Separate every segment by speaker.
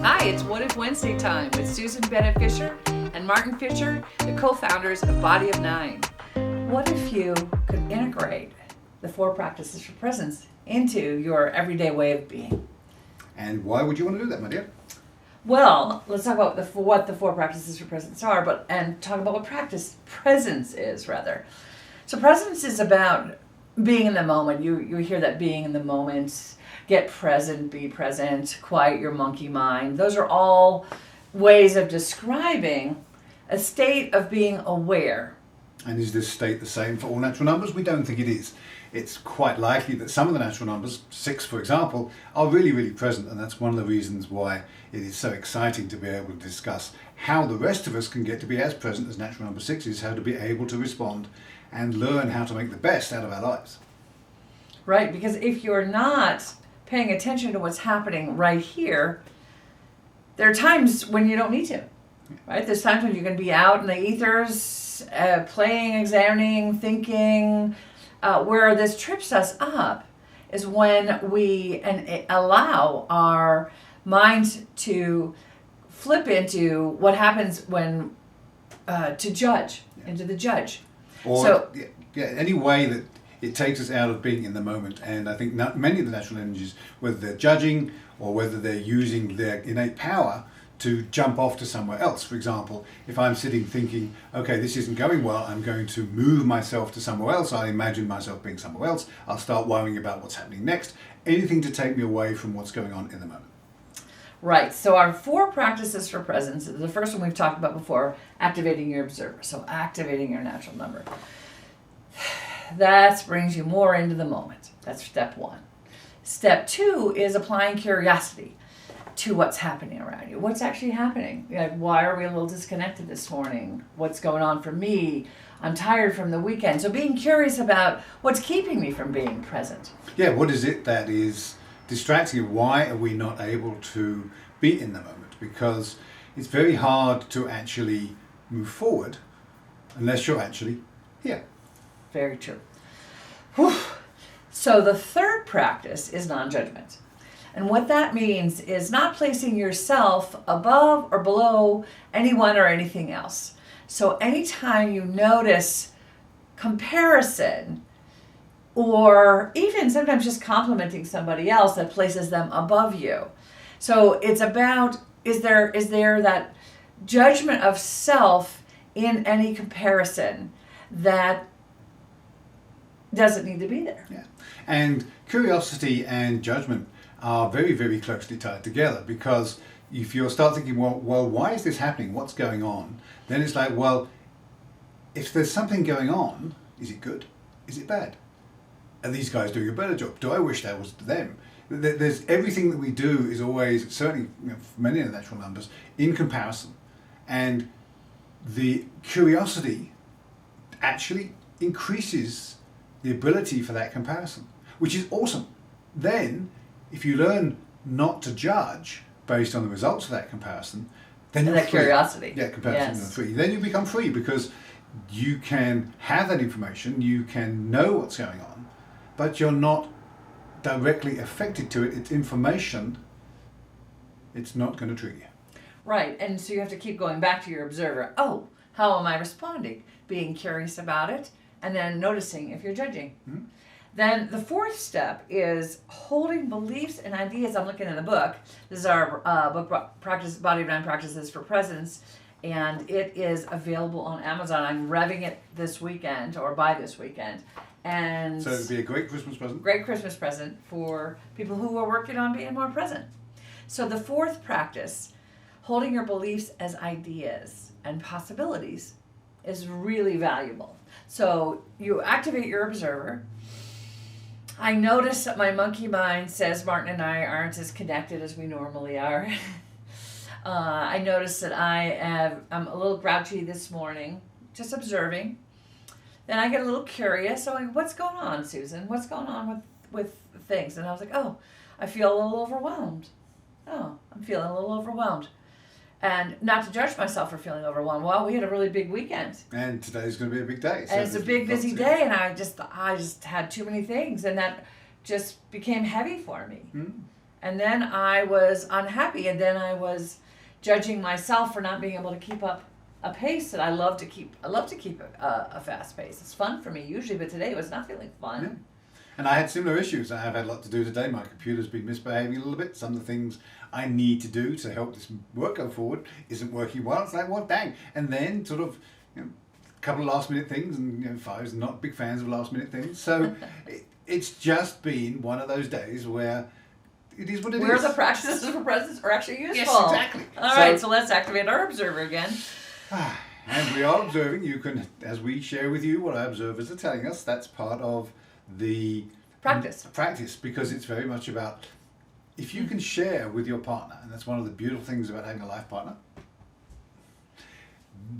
Speaker 1: Hi, it's What If Wednesday time with Susan Bennett Fisher and Martin Fisher, the co-founders of Body of Nine. What if you could integrate the 4 practices for presence into your everyday way of being?
Speaker 2: And why would you want to do that, my dear?
Speaker 1: Well, let's talk about what the 4 practices for presence are, and talk about what presence is, rather. So presence is about being in the moment. You hear that being in the moment. Get present, be present, quiet your monkey mind. Those are all ways of describing a state of being aware.
Speaker 2: And is this state the same for all natural numbers? We don't think it is. It's quite likely that some of the natural numbers, 6 for example, are really, really present, and that's one of the reasons why it is so exciting to be able to discuss how the rest of us can get to be as present as natural number 6 is, how to be able to respond and learn how to make the best out of our lives.
Speaker 1: Right, because if you're not paying attention to what's happening right here, there are times when you don't need to, right? There's times when you're going to be out in the ethers, playing, examining, thinking. Where this trips us up is when we allow our minds to flip into what happens when to judge, into the judge.
Speaker 2: Or any way that it takes us out of being in the moment. And I think many of the natural energies, whether they're judging or whether they're using their innate power to jump off to somewhere else. For example, if I'm sitting thinking, okay, this isn't going well, I'm going to move myself to somewhere else. I imagine myself being somewhere else. I'll start worrying about what's happening next. Anything to take me away from what's going on in the moment.
Speaker 1: Right. So our 4 practices for presence. The first one we've talked about before, activating your observer. So activating your natural number. That brings you more into the moment. That's step 1. Step 2 is applying curiosity to what's happening around you. What's actually happening? Like, why are we a little disconnected this morning? What's going on for me? I'm tired from the weekend. So being curious about what's keeping me from being present.
Speaker 2: Yeah, what is it that is distracting? Why are we not able to be in the moment? Because it's very hard to actually move forward unless you're actually here.
Speaker 1: Very true. Whew. So the third practice is non-judgment. And what that means is not placing yourself above or below anyone or anything else. So anytime you notice comparison, or even sometimes just complimenting somebody else that places them above you. So it's about, is there that judgment of self in any comparison that doesn't need to be there.
Speaker 2: Yeah. And curiosity and judgment are very, very closely tied together, because if you start thinking, well, why is this happening? What's going on? Then it's like, well, if there's something going on, is it good? Is it bad? Are these guys doing a better job? Do I wish that was them? There's everything that we do is always, certainly for many of the natural numbers, in comparison. And the curiosity actually increases the ability for that comparison, which is awesome. Then, if you learn not to judge based on the results of that comparison, then you're free.
Speaker 1: Curiosity.
Speaker 2: Yeah, comparison
Speaker 1: Yes.
Speaker 2: free. Then you become free because you can have that information, you can know what's going on, but you're not directly affected to it. It's information. It's not going to trigger you.
Speaker 1: Right, and so you have to keep going back to your observer. Oh, how am I responding? Being curious about it, and then noticing if you're judging.
Speaker 2: Mm-hmm.
Speaker 1: Then the 4th step is holding beliefs and ideas. I'm looking at a book. This is our book, Body of Nine Practices for Presence, and it is available on Amazon. I'm revving it this weekend, or by this weekend. And
Speaker 2: so it'd be a great Christmas present.
Speaker 1: Great Christmas present for people who are working on being more present. So the 4th practice, holding your beliefs as ideas and possibilities, is really valuable. So you activate your observer. I notice that my monkey mind says Martin and I aren't as connected as we normally are. I notice that I'm a little grouchy this morning, just observing. Then I get a little curious. I'm like, what's going on, Susan? What's going on with things? And I was like, oh, I feel a little overwhelmed. Oh, I'm feeling a little overwhelmed. And not to judge myself for feeling overwhelmed. Well, we had a really big weekend.
Speaker 2: And today's going to be a big day.
Speaker 1: So and it's a big, busy day, and I just had too many things, and that just became heavy for me.
Speaker 2: Mm.
Speaker 1: And then I was unhappy, and then I was judging myself for not being able to keep up a pace that I love to keep. I love to keep a fast pace. It's fun for me usually, but today it was not feeling fun.
Speaker 2: Yeah. And I had similar issues. I have had a lot to do today. My computer's been misbehaving a little bit. Some of the things I need to do to help this work go forward isn't working well. It's like, well, dang. And then sort of, a couple of last minute things, and Five's not big fans of last minute things. So it's just been one of those days where it is what it is.
Speaker 1: Where the practices for presence are actually useful.
Speaker 2: Yes, exactly.
Speaker 1: All right, so let's activate our observer again.
Speaker 2: And we are observing. You can, as we share with you what our observers are telling us, that's part of the practice, because it's very much about, if you can share with your partner, and that's one of the beautiful things about having a life partner,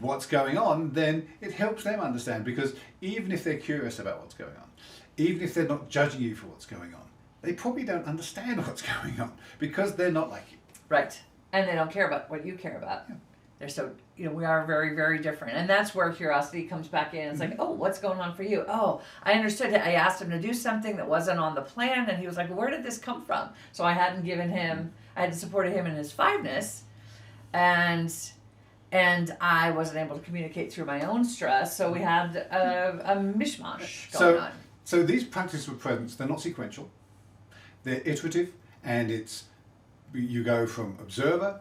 Speaker 2: what's going on, then it helps them understand, because even if they're curious about what's going on, even if they're not judging you for what's going on, they probably don't understand what's going on because they're not like you.
Speaker 1: Right. And they don't care about what you care about.
Speaker 2: Yeah.
Speaker 1: They're so, we are very, very different. And that's where curiosity comes back in. It's like, oh, what's going on for you? Oh, I understood it. I asked him to do something that wasn't on the plan, and he was like, where did this come from? So I hadn't given him, I had supported him in his fiveness, and I wasn't able to communicate through my own stress, so we had a mishmash going on.
Speaker 2: So these practices with presence, they're not sequential. They're iterative, and you go from observer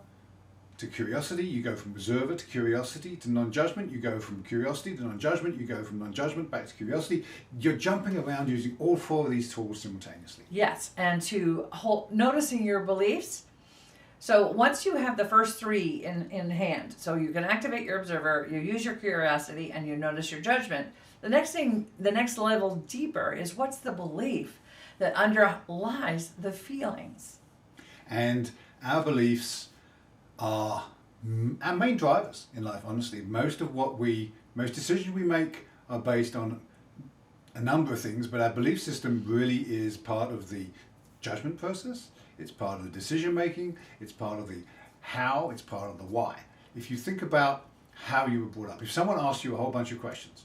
Speaker 2: to curiosity, you go from observer to curiosity to non-judgment, you go from curiosity to non-judgment, you go from non-judgment back to curiosity. You're jumping around using all four of these tools simultaneously.
Speaker 1: Yes, and to noticing your beliefs. So once you have the first three in hand, so you can activate your observer, you use your curiosity, and you notice your judgment. The next level deeper is, what's the belief that underlies the feelings?
Speaker 2: And our beliefs are our main drivers in life, honestly. Most decisions we make are based on a number of things, but our belief system really is part of the judgment process. It's part of the decision making. It's part of the how. It's part of the why. If you think about how you were brought up, if someone asked you a whole bunch of questions,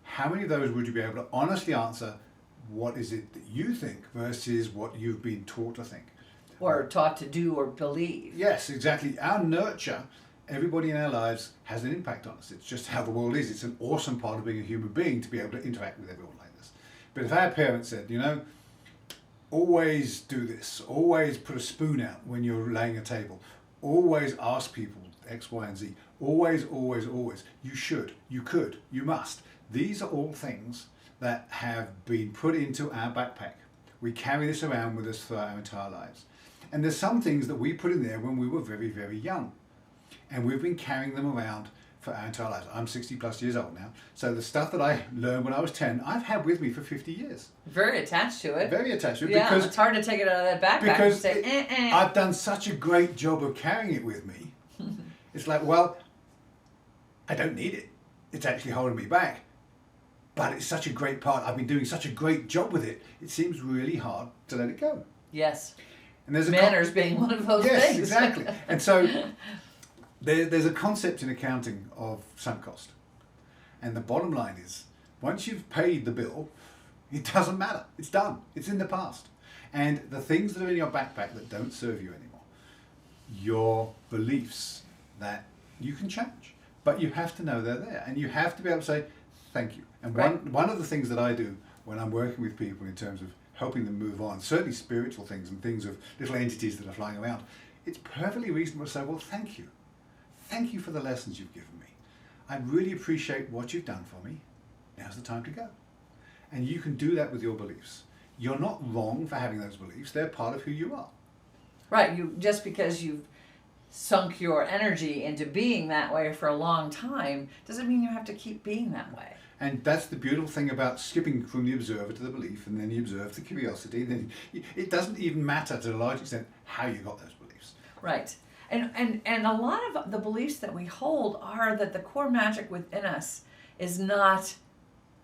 Speaker 2: how many of those would you be able to honestly answer? What is it that you think versus what you've been taught to think?
Speaker 1: Or taught to do or believe.
Speaker 2: Yes, exactly. Our nurture, everybody in our lives has an impact on us. It's just how the world is. It's an awesome part of being a human being to be able to interact with everyone like this. But if our parents said, always do this, always put a spoon out when you're laying a table, always ask people X, Y, and Z, always, always, always, you should, you could, you must. These are all things that have been put into our backpack. We carry this around with us for our entire lives. And there's some things that we put in there when we were very, very young. And we've been carrying them around for our entire lives. I'm 60 plus years old now. So the stuff that I learned when I was 10, I've had with me for 50 years.
Speaker 1: Very attached to it.
Speaker 2: Very attached to it.
Speaker 1: Yeah,
Speaker 2: because
Speaker 1: it's hard to take it out of that backpack and say,
Speaker 2: I've done such a great job of carrying it with me. It's like, well, I don't need it. It's actually holding me back. But it's such a great part. I've been doing such a great job with it. It seems really hard to let it go.
Speaker 1: Yes.
Speaker 2: And there's
Speaker 1: manners being one of those
Speaker 2: things.
Speaker 1: Yes,
Speaker 2: exactly. And so there's a concept in accounting of sunk cost. And the bottom line is, once you've paid the bill, it doesn't matter. It's done. It's in the past. And the things that are in your backpack that don't serve you anymore, your beliefs that you can change. But you have to know they're there. And you have to be able to say, thank you. And one of the things that I do when I'm working with people in terms of helping them move on, certainly spiritual things and things of little entities that are flying around, it's perfectly reasonable to say, well, thank you. Thank you for the lessons you've given me. I really appreciate what you've done for me. Now's the time to go. And you can do that with your beliefs. You're not wrong for having those beliefs. They're part of who you are.
Speaker 1: Right. Just because you've sunk your energy into being that way for a long time doesn't mean you have to keep being that way.
Speaker 2: And that's the beautiful thing about skipping from the observer to the belief, and then you observe the curiosity. Then it doesn't even matter to a large extent how you got those beliefs.
Speaker 1: Right. And a lot of the beliefs that we hold are that the core magic within us is not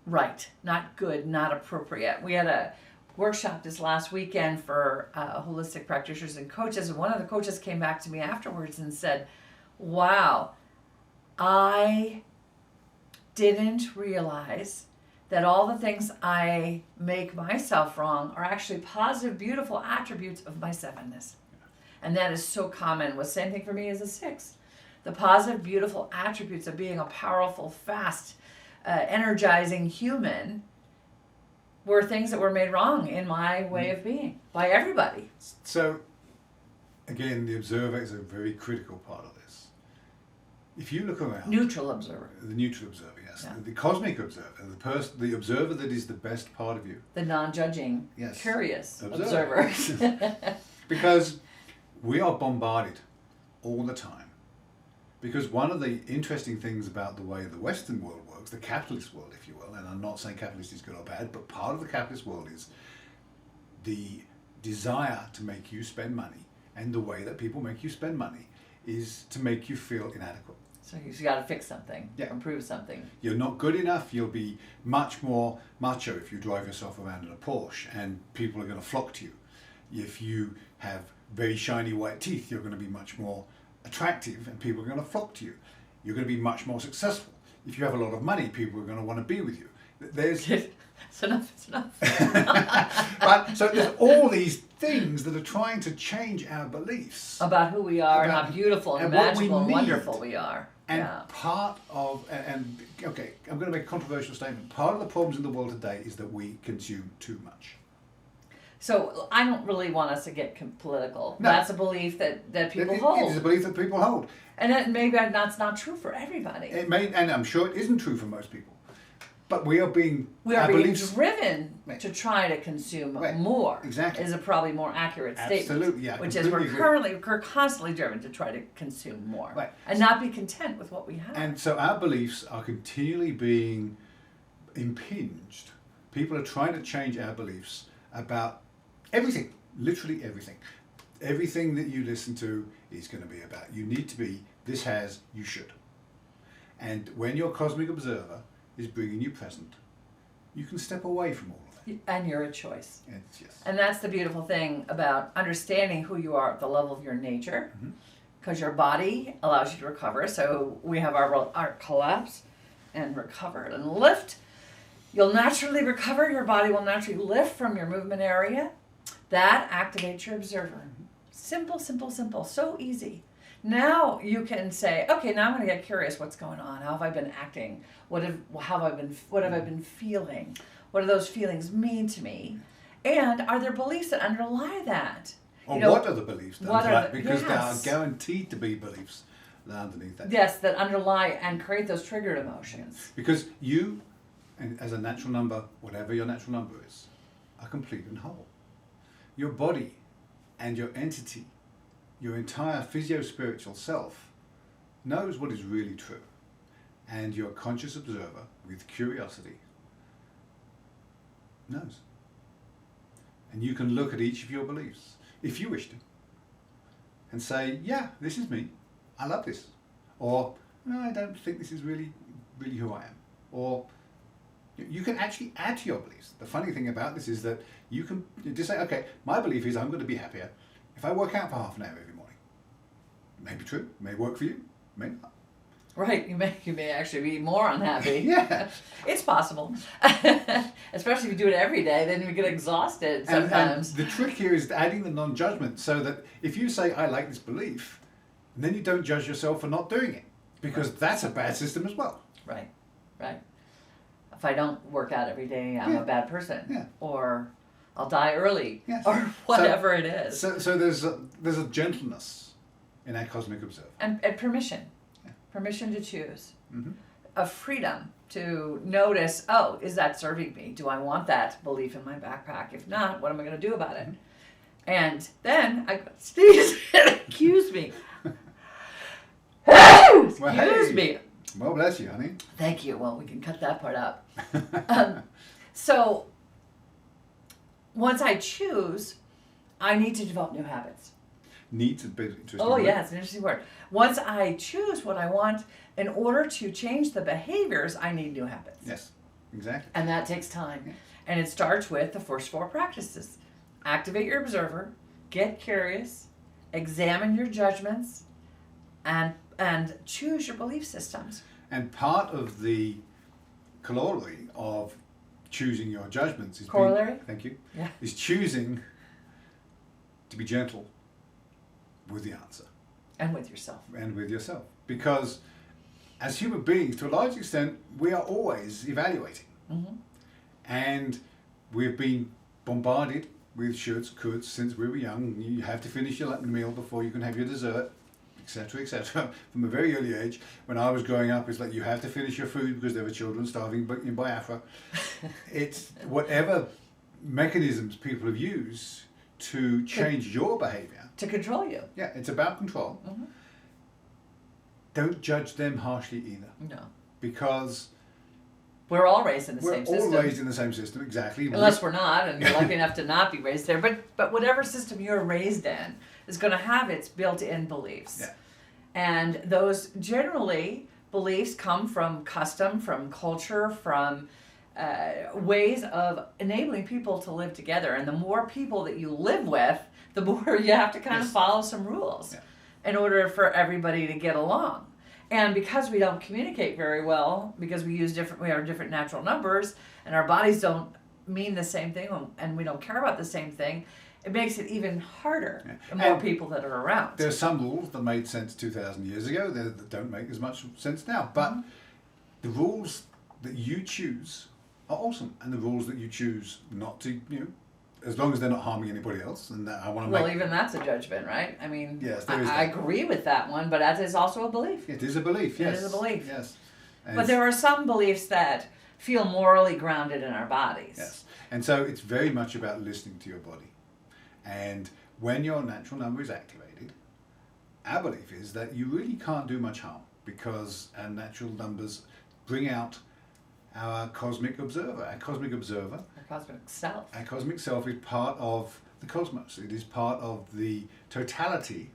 Speaker 1: right, not good, not appropriate. We had a workshop this last weekend for holistic practitioners and coaches, and one of the coaches came back to me afterwards and said, wow, I didn't realize that all the things I make myself wrong are actually positive, beautiful attributes of my 7ness. And that is so common. Was same thing for me as a 6. The positive, beautiful attributes of being a powerful, fast, energizing human were things that were made wrong in my way of being by everybody.
Speaker 2: So, again, the observer is a very critical part of this. If you look around,
Speaker 1: Neutral observer.
Speaker 2: the neutral observer, yes,
Speaker 1: Yeah.
Speaker 2: the cosmic observer, the observer that is the best part of you,
Speaker 1: The non-judging,
Speaker 2: Yes.
Speaker 1: curious
Speaker 2: Observer.
Speaker 1: observer.
Speaker 2: because we are bombarded all the time. Because one of the interesting things about the way the Western world works, the capitalist world, if you will, and I'm not saying capitalist is good or bad, but part of the capitalist world is the desire to make you spend money, and the way that people make you spend money is to make you feel inadequate.
Speaker 1: So you've got to fix something,
Speaker 2: Yeah.
Speaker 1: improve something.
Speaker 2: You're not good enough, you'll be much more macho if you drive yourself around in a Porsche, and people are going to flock to you. If you have very shiny white teeth, you're going to be much more attractive and people are going to flock to you. You're going to be much more successful. If you have a lot of money, people are going to want to be with you. There's
Speaker 1: It's enough, it's enough.
Speaker 2: right? So there's all these things that are trying to change our beliefs.
Speaker 1: About who we are and
Speaker 2: About-
Speaker 1: how beautiful and
Speaker 2: and what we
Speaker 1: magical and
Speaker 2: need.
Speaker 1: wonderful we are.
Speaker 2: And
Speaker 1: Yeah.
Speaker 2: part of, and okay, I'm going to make a controversial statement. Part of the problems in the world today is that we consume too much.
Speaker 1: So I don't really want us to get political.
Speaker 2: No.
Speaker 1: That's a belief that people
Speaker 2: It
Speaker 1: hold.
Speaker 2: is a belief that people hold.
Speaker 1: And that maybe that's not true for everybody.
Speaker 2: It may, and I'm sure it isn't true for most people. But we are being,
Speaker 1: We are
Speaker 2: our
Speaker 1: being
Speaker 2: beliefs,
Speaker 1: driven
Speaker 2: Right.
Speaker 1: to try to consume
Speaker 2: Right.
Speaker 1: more.
Speaker 2: Exactly.
Speaker 1: Is a probably more accurate statement.
Speaker 2: Absolutely, yeah,
Speaker 1: Which is
Speaker 2: completely
Speaker 1: we're constantly driven to try to consume more.
Speaker 2: Right.
Speaker 1: And not be content with what we have.
Speaker 2: And so our beliefs are continually being impinged. People are trying to change our beliefs about everything, literally everything. Everything that you listen to is going to be about, you need to be, this has, you should. And when your cosmic observer is bringing you present, you can step away from all of that.
Speaker 1: And you're a choice.
Speaker 2: Yes.
Speaker 1: And that's the beautiful thing about understanding who you are at the level of your nature, because your body allows you to recover. So we have our collapse and recover and lift. You'll naturally recover. Your body will naturally lift from your movement area. That activates your observer. Simple, simple, simple. So easy. Now you can say, okay, now I'm going to get curious. What's going on? How have I been acting? What have I been feeling? What do those feelings mean to me? And are there beliefs that underlie that?
Speaker 2: Or
Speaker 1: You know,
Speaker 2: what are the beliefs?
Speaker 1: what are the-
Speaker 2: Because
Speaker 1: yes.
Speaker 2: there are guaranteed to be beliefs that are underneath that.
Speaker 1: Yes, that underlie and create those triggered emotions.
Speaker 2: Because you, and as a natural number, whatever your natural number is, are complete and whole. Your body and your entity, your entire physio-spiritual self, knows what is really true. And your conscious observer, with curiosity, knows. And you can look at each of your beliefs, if you wish to, and say, yeah, this is me. I love this. Or, no, I don't think this is really who I am. Or, you can actually add to your beliefs. The funny thing about this is that you can just say, okay, my belief is I'm going to be happier if I work out for half an hour every morning. May be true, may work for you, may not.
Speaker 1: Right, you may actually be more unhappy.
Speaker 2: Yeah.
Speaker 1: It's possible. Especially if you do it every day, then you get exhausted
Speaker 2: And
Speaker 1: sometimes.
Speaker 2: the trick here is adding the non-judgment, so that if you say, I like this belief, then you don't judge yourself for not doing it. Because that's a bad system as well.
Speaker 1: Right. If I don't work out every day, I'm
Speaker 2: Yeah.
Speaker 1: a bad person.
Speaker 2: Yeah.
Speaker 1: Or I'll die early.
Speaker 2: Yes.
Speaker 1: Or whatever it is.
Speaker 2: So there's a gentleness in our cosmic observer.
Speaker 1: And permission.
Speaker 2: Yeah.
Speaker 1: Permission to choose.
Speaker 2: Mm-hmm.
Speaker 1: A freedom to notice, oh, is that serving me? Do I want that belief in my backpack? If not, what am I going to do about it? And then I sneeze. Excuse me. Excuse me.
Speaker 2: Well, bless you, honey.
Speaker 1: Thank you. Well, we can cut that part out. So once I choose, I need to develop new habits.
Speaker 2: Needs a bit interesting.
Speaker 1: Oh,
Speaker 2: word.
Speaker 1: yeah, it's an interesting word. Once I choose what I want, in order to change the behaviors, I need new habits.
Speaker 2: Yes, exactly.
Speaker 1: And that takes time.
Speaker 2: Yeah.
Speaker 1: And it starts with the first 4 practices. Activate your observer, get curious, examine your judgments, and choose your belief systems.
Speaker 2: And part of the corollary of choosing your judgments is
Speaker 1: Corollary?
Speaker 2: thank you.
Speaker 1: Yeah.
Speaker 2: Is choosing to be gentle with the answer
Speaker 1: And with yourself.
Speaker 2: and with yourself. Because as human beings, to a large extent, we are always evaluating.
Speaker 1: Mm-hmm.
Speaker 2: And we've been bombarded with shoulds, coulds since we were young. You have to finish your meal before you can have your dessert, etc., etc. From a very early age, when I was growing up, it's like you have to finish your food because there were children starving in Biafra. It's whatever mechanisms people have used to change your behavior.
Speaker 1: To control you.
Speaker 2: Yeah, it's about control.
Speaker 1: Mm-hmm.
Speaker 2: Don't judge them harshly either,
Speaker 1: No.
Speaker 2: because
Speaker 1: We're all raised in the
Speaker 2: we're
Speaker 1: same
Speaker 2: all
Speaker 1: system.
Speaker 2: raised in the same system, exactly.
Speaker 1: Unless we're not, and you're lucky enough to not be raised there. But whatever system you're raised in is going to have its built-in beliefs.
Speaker 2: Yeah.
Speaker 1: And those generally beliefs come from custom, from culture, from ways of enabling people to live together. And the more people that you live with, the more you have to kind of follow some rules in order for everybody to get along. And because we don't communicate very well, because we have different natural numbers, and our bodies don't mean the same thing, and we don't care about the same thing, it makes it even harder the more people that are around.
Speaker 2: There's some rules that made sense 2,000 years ago that don't make as much sense now. But the rules that you choose are awesome, and the rules that you choose not to, as long as they're not harming anybody else, and I want to
Speaker 1: Well, even that's a judgment, right? I mean,
Speaker 2: Yes, there is
Speaker 1: I
Speaker 2: that.
Speaker 1: agree with that one, but that is also a belief.
Speaker 2: It is a belief, yes.
Speaker 1: It is a belief.
Speaker 2: Yes.
Speaker 1: But there are some beliefs that feel morally grounded in our bodies.
Speaker 2: Yes. And so it's very much about listening to your body. And when your natural number is activated, our belief is that you really can't do much harm, because our natural numbers bring out our cosmic observer. Our cosmic observer,
Speaker 1: Our cosmic self.
Speaker 2: our cosmic self, is part of the cosmos. It is part of the totality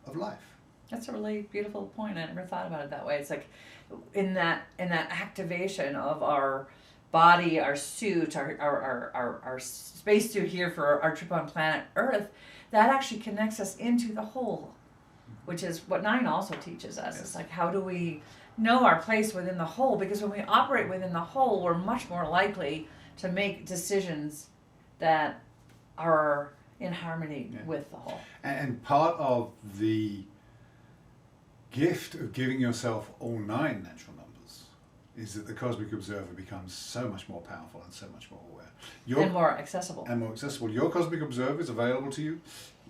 Speaker 2: of life.
Speaker 1: That's a really beautiful point. I never thought about it that way. It's like in that activation of our body, our suit, our spacesuit here for our trip on planet Earth, that actually connects us into the whole, which is what 9 also teaches us.
Speaker 2: Yes.
Speaker 1: It's like, how do we know our place within the whole? Because when we operate within the whole, we're much more likely to make decisions that are in harmony with the whole.
Speaker 2: And part of the gift of giving yourself all 9 natural numbers is that the cosmic observer becomes so much more powerful and so much more aware.
Speaker 1: And more accessible.
Speaker 2: And more accessible. Your cosmic observer is available to you.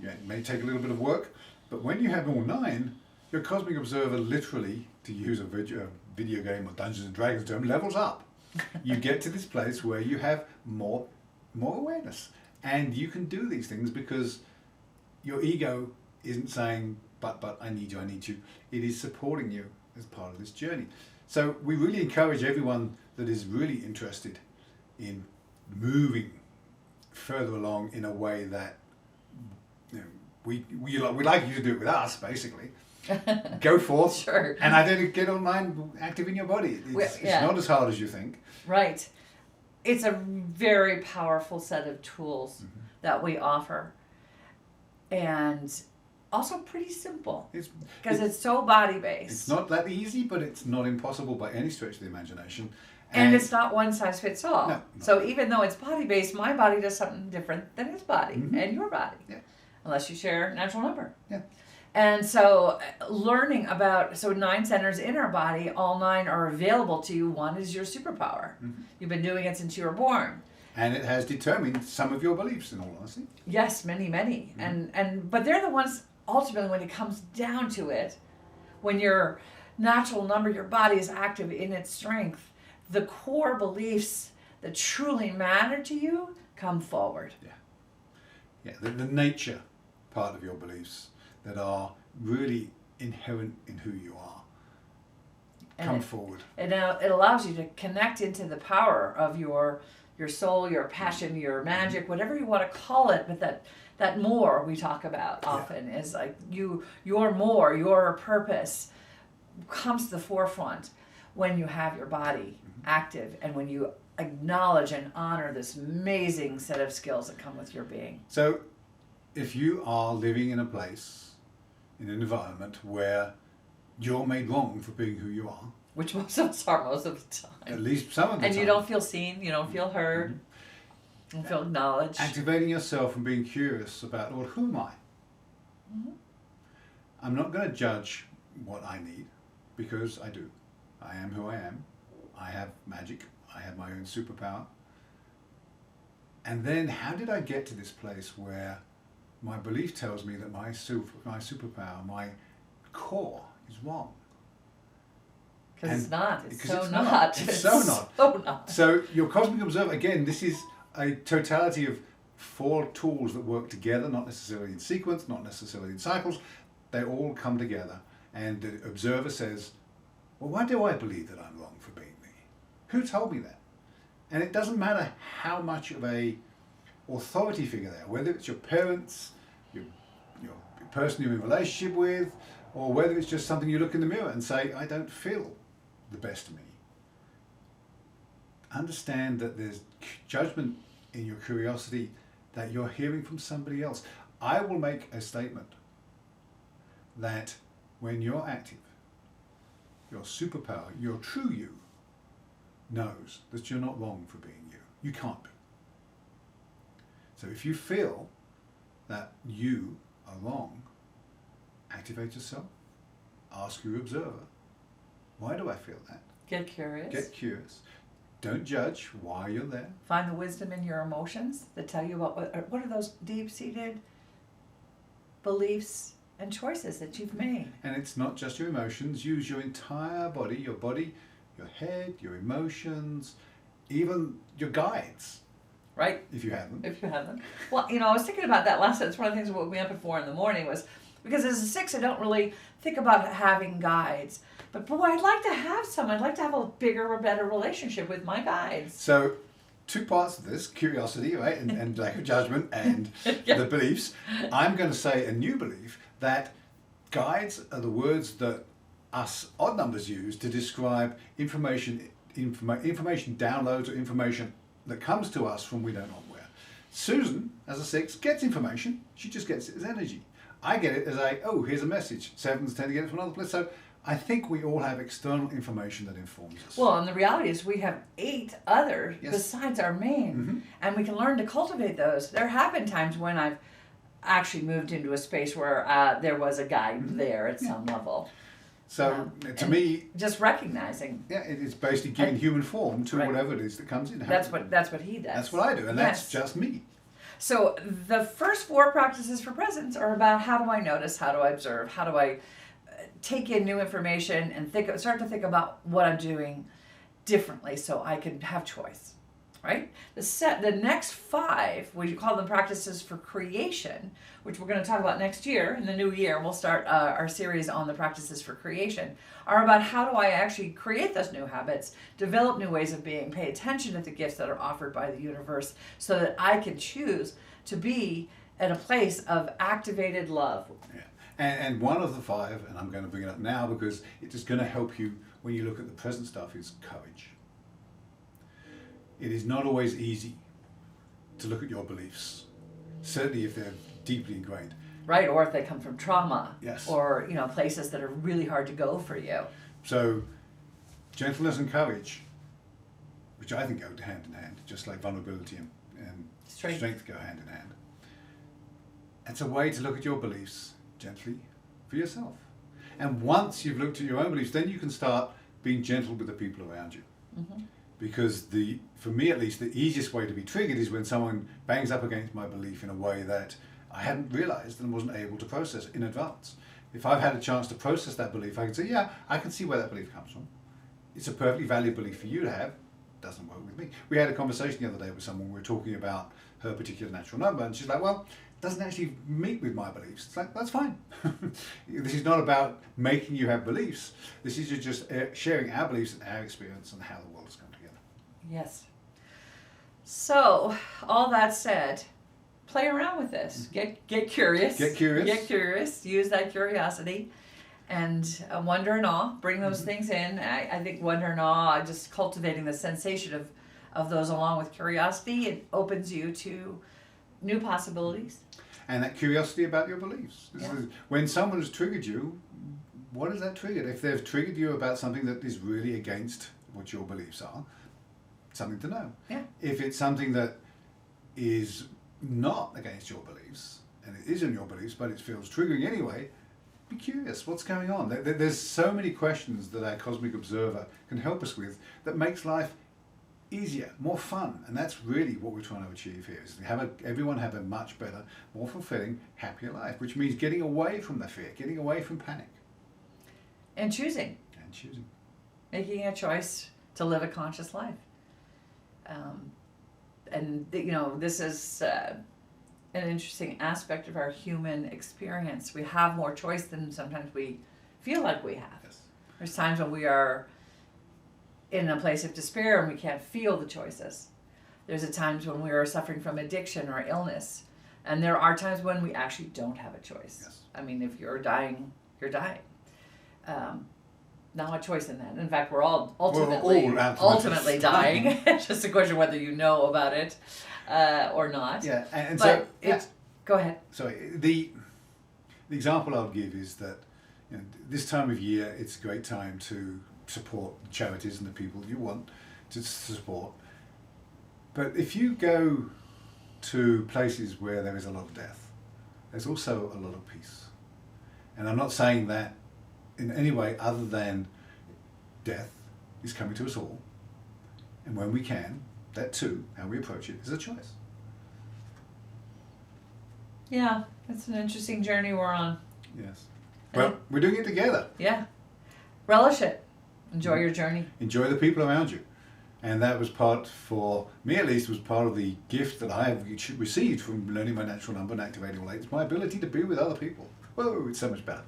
Speaker 2: It may take a little bit of work, but when you have all 9, your cosmic observer literally, to use a video game or Dungeons and Dragons term, levels up. You get to this place where you have more awareness, and you can do these things because your ego isn't saying, but I need you. It is supporting you as part of this journey. So we really encourage everyone that is really interested in moving further along in a way that we'd like you to do it with us, basically. Go forth
Speaker 1: Sure.
Speaker 2: and identify, get online, active in your body. It's not as hard as you think.
Speaker 1: Right. It's a very powerful set of tools that we offer. And also pretty simple. Because it's so body-based.
Speaker 2: It's not that easy, but it's not impossible by any stretch of the imagination.
Speaker 1: And it's not one size fits all.
Speaker 2: No,
Speaker 1: so even though it's body-based, my body does something different than his body and your body.
Speaker 2: Yeah.
Speaker 1: Unless you share a natural number.
Speaker 2: Yeah.
Speaker 1: And so learning about, 9 centers in our body, all 9 are available to you. 1 is your superpower. You've been doing it since you were born.
Speaker 2: And it has determined some of your beliefs, in all honesty.
Speaker 1: Yes, many. But they're the ones, ultimately, when it comes down to it, when your natural number, your body is active in its strength, the core beliefs that truly matter to you come forward.
Speaker 2: Yeah, the nature part of your beliefs that are really inherent in who you are come forward.
Speaker 1: And it allows you to connect into the power of your soul, your passion, your magic, whatever you want to call it, but that more we talk about often is like your more, your purpose comes to the forefront when you have your body active and when you acknowledge and honor this amazing set of skills that come with your being.
Speaker 2: So if you are living in a place, in an environment where you're made wrong for being who you are.
Speaker 1: Which most of us are most of the time.
Speaker 2: At least some of the time.
Speaker 1: And you don't feel seen, you don't feel heard,
Speaker 2: Mm-hmm.
Speaker 1: you don't feel acknowledged.
Speaker 2: Activating yourself and being curious about, well, who am I?
Speaker 1: Mm-hmm.
Speaker 2: I'm not going to judge what I need, because I do. I am who I am. I have magic. I have my own superpower. And then how did I get to this place where my belief tells me that my superpower, my core is wrong?
Speaker 1: Because it's not. It's
Speaker 2: because
Speaker 1: so
Speaker 2: it's
Speaker 1: not.
Speaker 2: It's so not.
Speaker 1: So not.
Speaker 2: So your cosmic observer, again, this is a totality of 4 tools that work together, not necessarily in sequence, not necessarily in cycles. They all come together. And the observer says, well, why do I believe that I'm wrong for being me? Who told me that? And it doesn't matter how much of a authority figure they are, whether it's your parents, your person you're in a relationship with, or whether it's just something you look in the mirror and say, I don't feel the best of me. Understand that there's judgment in your curiosity that you're hearing from somebody else. I will make a statement that when you're active, your superpower, your true you, knows that you're not wrong for being you. You can't be. So if you feel that you are wrong, activate yourself. Ask your observer, why do I feel that?
Speaker 1: Get curious.
Speaker 2: Get curious. Don't judge why you're there.
Speaker 1: Find the wisdom in your emotions that tell you about what are those deep-seated beliefs and choices that you've made.
Speaker 2: And it's not just your emotions. Use your entire body, your head, your emotions, even your guides.
Speaker 1: Right?
Speaker 2: If you have them.
Speaker 1: If you have them. Well, I was thinking about that last night. It's one of the things that woke me up at 4 a.m. was because as a 6, I don't really think about having guides. But boy, I'd like to have some. I'd like to have a bigger or better relationship with my guides.
Speaker 2: So 2 parts of this, curiosity, right, and lack of judgment, and
Speaker 1: Yeah.
Speaker 2: the beliefs. I'm going to say a new belief that guides are the words that us odd numbers use to describe information downloads or information that comes to us from we don't know where. Susan, as a 6, gets information. She just gets it as energy. I get it as here's a message. 7s tend to get it from another place. So I think we all have external information that informs us.
Speaker 1: Well, and the reality is we have 8 others
Speaker 2: Yes.
Speaker 1: besides our main.
Speaker 2: Mm-hmm.
Speaker 1: And we can learn to cultivate those. There have been times when I've actually moved into a space where there was a guide there at some level.
Speaker 2: So to me,
Speaker 1: just recognizing.
Speaker 2: yeah, it's basically giving human form to
Speaker 1: Right.
Speaker 2: whatever it is that comes in.
Speaker 1: That's what he does.
Speaker 2: That's what I do, and that's just me.
Speaker 1: So the first 4 practices for presence are about how do I notice, how do I observe, how do I take in new information and start to think about what I'm doing differently so I can have choice, right? The next 5, we call them practices for creation, which we're going to talk about next year. In the new year, we'll start our series on the practices for creation, are about how do I actually create those new habits, develop new ways of being, pay attention to the gifts that are offered by the universe so that I can choose to be at a place of activated love.
Speaker 2: Yeah. And one of the 5, and I'm going to bring it up now because it is going to help you when you look at the present stuff, is courage. It is not always easy to look at your beliefs, certainly if they're deeply ingrained.
Speaker 1: Right, or if they come from trauma.
Speaker 2: Yes.
Speaker 1: Or, places that are really hard to go for you.
Speaker 2: So, gentleness and courage, which I think go hand in hand, just like vulnerability and strength go hand in hand. It's a way to look at your beliefs gently for yourself. And once you've looked at your own beliefs, then you can start being gentle with the people around you. Mm-hmm. Because for me at least, the easiest way to be triggered is when someone bangs up against my belief in a way that I hadn't realized and wasn't able to process in advance. If I've had a chance to process that belief, I can say, yeah, I can see where that belief comes from. It's a perfectly valid belief for you to have. Doesn't work with me. We had a conversation the other day with someone. We were talking about her particular natural number, and she's like, well, it doesn't actually meet with my beliefs. It's like, that's fine. This is not about making you have beliefs. This is just sharing our beliefs and our experience and how the world has come together.
Speaker 1: Yes. So, all that said, play around with this. Get curious.
Speaker 2: Get curious.
Speaker 1: Get curious. Use that curiosity. And wonder and awe. Bring those things in. I think wonder and awe, just cultivating the sensation of those along with curiosity, it opens you to new possibilities.
Speaker 2: And that curiosity about your beliefs.
Speaker 1: Yeah.
Speaker 2: When someone has triggered you, what has that triggered? If they've triggered you about something that is really against what your beliefs are, something to know.
Speaker 1: Yeah.
Speaker 2: If it's something that is not against your beliefs, and it is in your beliefs, but it feels triggering anyway, be curious. What's going on? There's so many questions that our cosmic observer can help us with that makes life easier, more fun, and that's really what we're trying to achieve here, is to everyone have a much better, more fulfilling, happier life, which means getting away from the fear, getting away from panic.
Speaker 1: And choosing. Making a choice to live a conscious life. This is an interesting aspect of our human experience. We have more choice than sometimes we feel like we have.
Speaker 2: Yes.
Speaker 1: There's times when we are in a place of despair and we can't feel the choices. There's times when we are suffering from addiction or illness. And there are times when we actually don't have a choice.
Speaker 2: Yes.
Speaker 1: I mean, if you're dying, you're dying. Not a choice in that. In fact, we're all ultimately dying. It's just a question whether you know about it or not.
Speaker 2: Yeah, and
Speaker 1: but go ahead.
Speaker 2: Sorry, the example I'll give is that this time of year, it's a great time to support charities and the people you want to support. But if you go to places where there is a lot of death, there's also a lot of peace. And I'm not saying that in any way other than death is coming to us all. And when we can, that too, how we approach it, is a choice.
Speaker 1: Yeah, it's an interesting journey we're on.
Speaker 2: Yes. Well, we're doing it together.
Speaker 1: Yeah. Relish it. Enjoy your journey.
Speaker 2: Enjoy the people around you. And that was for me at least, was part of the gift that I have received from learning my natural number and activating all eight. It's my ability to be with other people. Whoa, it's so much better.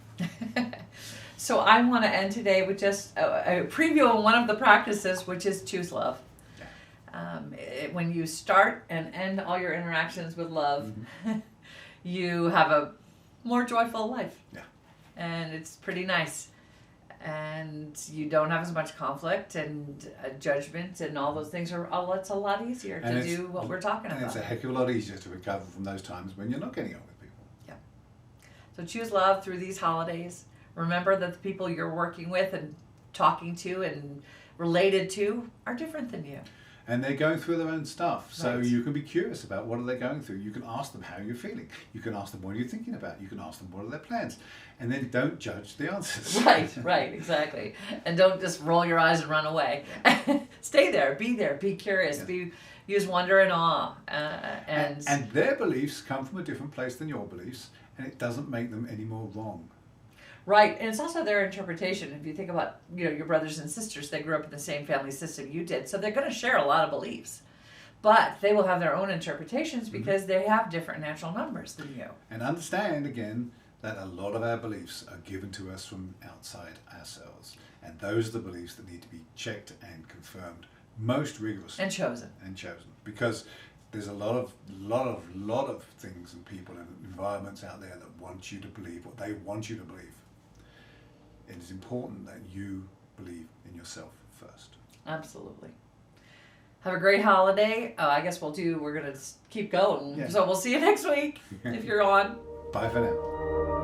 Speaker 1: So I want to end today with just a preview of one of the practices, which is choose love. Yeah. When you start and end all your interactions with love, you have a more joyful life.
Speaker 2: Yeah.
Speaker 1: And it's pretty nice. And you don't have as much conflict and judgment and all those things it's a lot easier to do what we're talking about.
Speaker 2: And it's a heck of a lot easier to recover from those times when you're not getting on with people.
Speaker 1: Yeah. So choose love through these holidays. Remember that the people you're working with and talking to and related to are different than you.
Speaker 2: And they're going through their own stuff. So
Speaker 1: Right.
Speaker 2: you can be curious about what are they going through. You can ask them how you're feeling. You can ask them what are you thinking about. You can ask them what are their plans. And then don't judge the answers.
Speaker 1: Right, exactly. And don't just roll your eyes and run away. Stay there, be curious,
Speaker 2: Yeah.
Speaker 1: use wonder and awe. And
Speaker 2: their beliefs come from a different place than your beliefs, and it doesn't make them any more wrong.
Speaker 1: Right, and it's also their interpretation. If you think about, your brothers and sisters, they grew up in the same family system you did, so they're going to share a lot of beliefs. But they will have their own interpretations because they have different natural numbers than you.
Speaker 2: And understand, again, that a lot of our beliefs are given to us from outside ourselves. And those are the beliefs that need to be checked and confirmed most rigorously.
Speaker 1: And chosen.
Speaker 2: Because there's a lot of things and people and environments out there that want you to believe what they want you to believe. It is important that you believe in yourself first.
Speaker 1: Absolutely. Have a great holiday. I guess we're going to keep going.
Speaker 2: Yeah.
Speaker 1: So we'll see you next week if you're on.
Speaker 2: Bye for now.